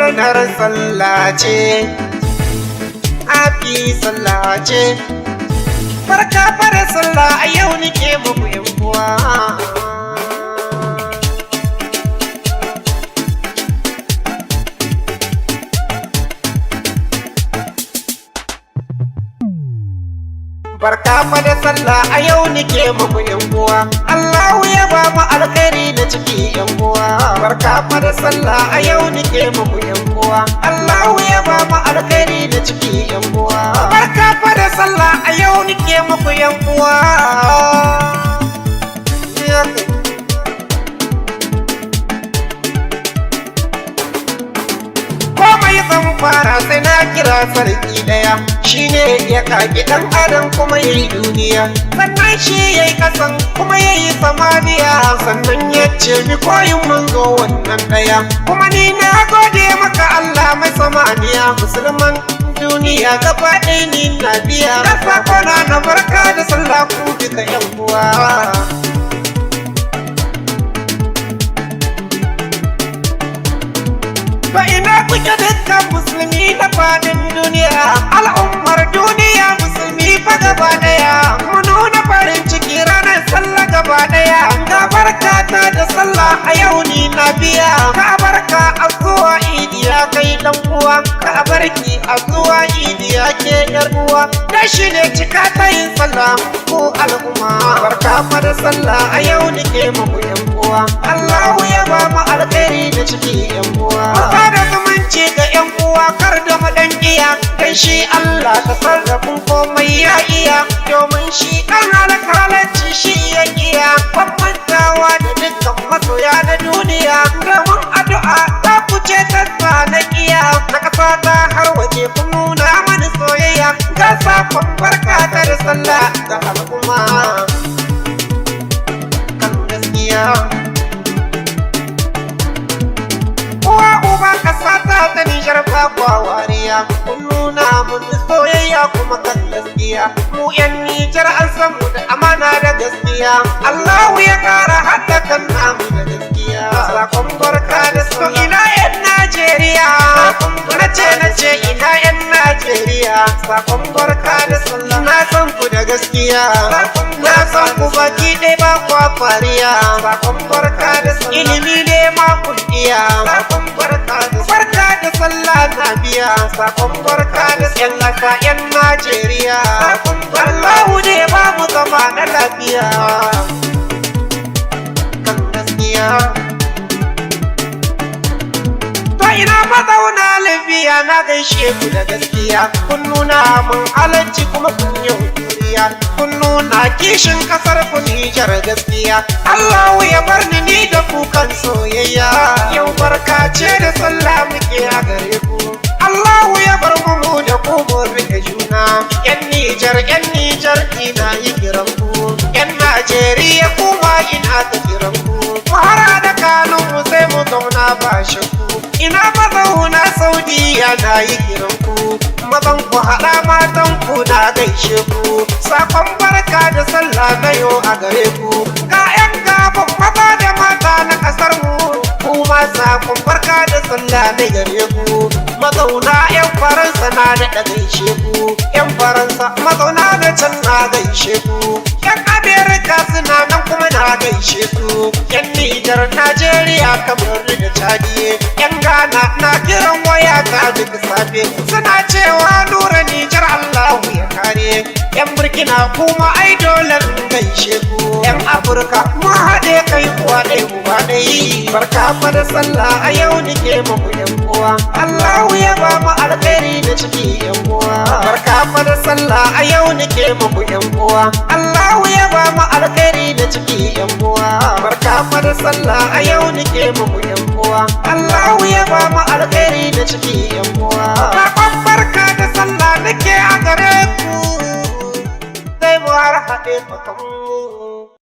murnar sallah ce, happy sallah ce. Barka da sallah a yau nike muku yan uwa. Barka da sallah a yau nike muku yan uwa. Allahu ya ba mu alkhairi na ciki yan uwa. Barka da sallah a yau nike muku yan uwa. Allahu ya ba mu alkhairi na ciki yan uwa. Barka da sallah a yau nike muku yan uwa. Komai zan fara sai na kira sarki daya, shine ya kage dan adam kuma yayi duniya, sannan shi yayi kasan kuma yayi samaniya, sannan ya ce mi koyin manzo wannan daya. Kuma ni na gode maka Allah mai samaniya, musulman duniya gaba ɗaya ni na biya. Kasa kona na barka da sallah ku duka yan uwa. Fa ina kuke dukkan musulmi na fadin duniya, al'ummar duniya musulmi fa gaba daya, mu nuna farin ciki ranar sallah gaba daya. Ga barkata da sallah a yau ni na biya, ka barka a zuwa idi ya kai dan uwa, ka barki a zuwa idi ya ke yar uwa. Da shi ne cika ta yin sallah ko al'umma. Barka da sallah a yau nike muku yan uwa. Allahu ya ba mu alkhairi da ciki yan uwa. Da zumunci ga yan uwa kar da mu dan iya, dan shi Allah ta sarrafin komai ya iya, domin shi dan halacci shi ya iya. Bambantawa da dukkan masoya na duniya, domin addu'a ta kuce ta na iya. Na kasa ta har waje kun nuna mani soyayya, ga sakon barka ta da sallah ga al'umma kan gaskiya. Ta Nijar ba kwa wariya, kun nuna mun soyayya kuma kan gaskiya. Mu yan Nijar an san mu da amana da gaskiya, Allahu ya kara haɗa kan namu da gaskiya. Sakon barka da so ina yan Najeriya, nace ina yan Najeriya. Sakon barka da sallah na san ku da gaskiya, na san ku baki ɗaya ba kwa fariya. Sakon barka da sallah ilimi ne ma kun iya. Sakon barka da sallah na biya, sakon barka da yan ƙasa yan Najeriya. Allahu ne ba mu zama na lafiya kan gaskiya. To ina mazauna lafiya na gaishe ku da gaskiya, kun nuna mun halarci kuma kun yi juriya, kun nuna kishin kasar ku Nijar gaskiya. Allahu ya bar ni da kukan soyayya, yau barka ce da sallah muke a gare ku. Allahu ya bar mu da ku mu rike juna, yan Nijar ina yi kiran ku, yan Najeriya kuma ina ta kiran ku. Mu hara da kanun mu sai mu zauna ba shakku, ina mazauna Saudiya na yi kiran ku, mazan ku haɗa matan ku na gaishe ku. Sakon barka da sallah na yau a gare ku, ga yan gaban maza da mata na ƙasar mu, kuma sakon barka da sallah na gare ku. Mazauna yan Faransa na daɗa gaishe ku, yan Faransa mazauna da can na gaishe ku, yan Amerika suna nan kuma na gaishe su, yan Nijar Najeriya kamar da Chadi, yan Ghana na kiran waya ta duk safe, suna cewa nura Nijar Allahu ya kare. Yan Burkina kuma ai dole gaishe ku, yan Afirka mu haɗe kai uwa ɗaya uba ɗaya. Barka da sallah a yau nike muku yan uwa. Allahu ya ba mu alkhairi da ciki yan uwa. Barka da sallah a yau nike muku yan uwa. Allahu ya ba mu alkhairi da ciki yan uwa. Barka da sallah a yau nike muku yan uwa. Allahu ya ba mu alkhairi da ciki yan uwa. Sakon barka da sallah nake a gare ku, sai mu har haɗe bakanmu.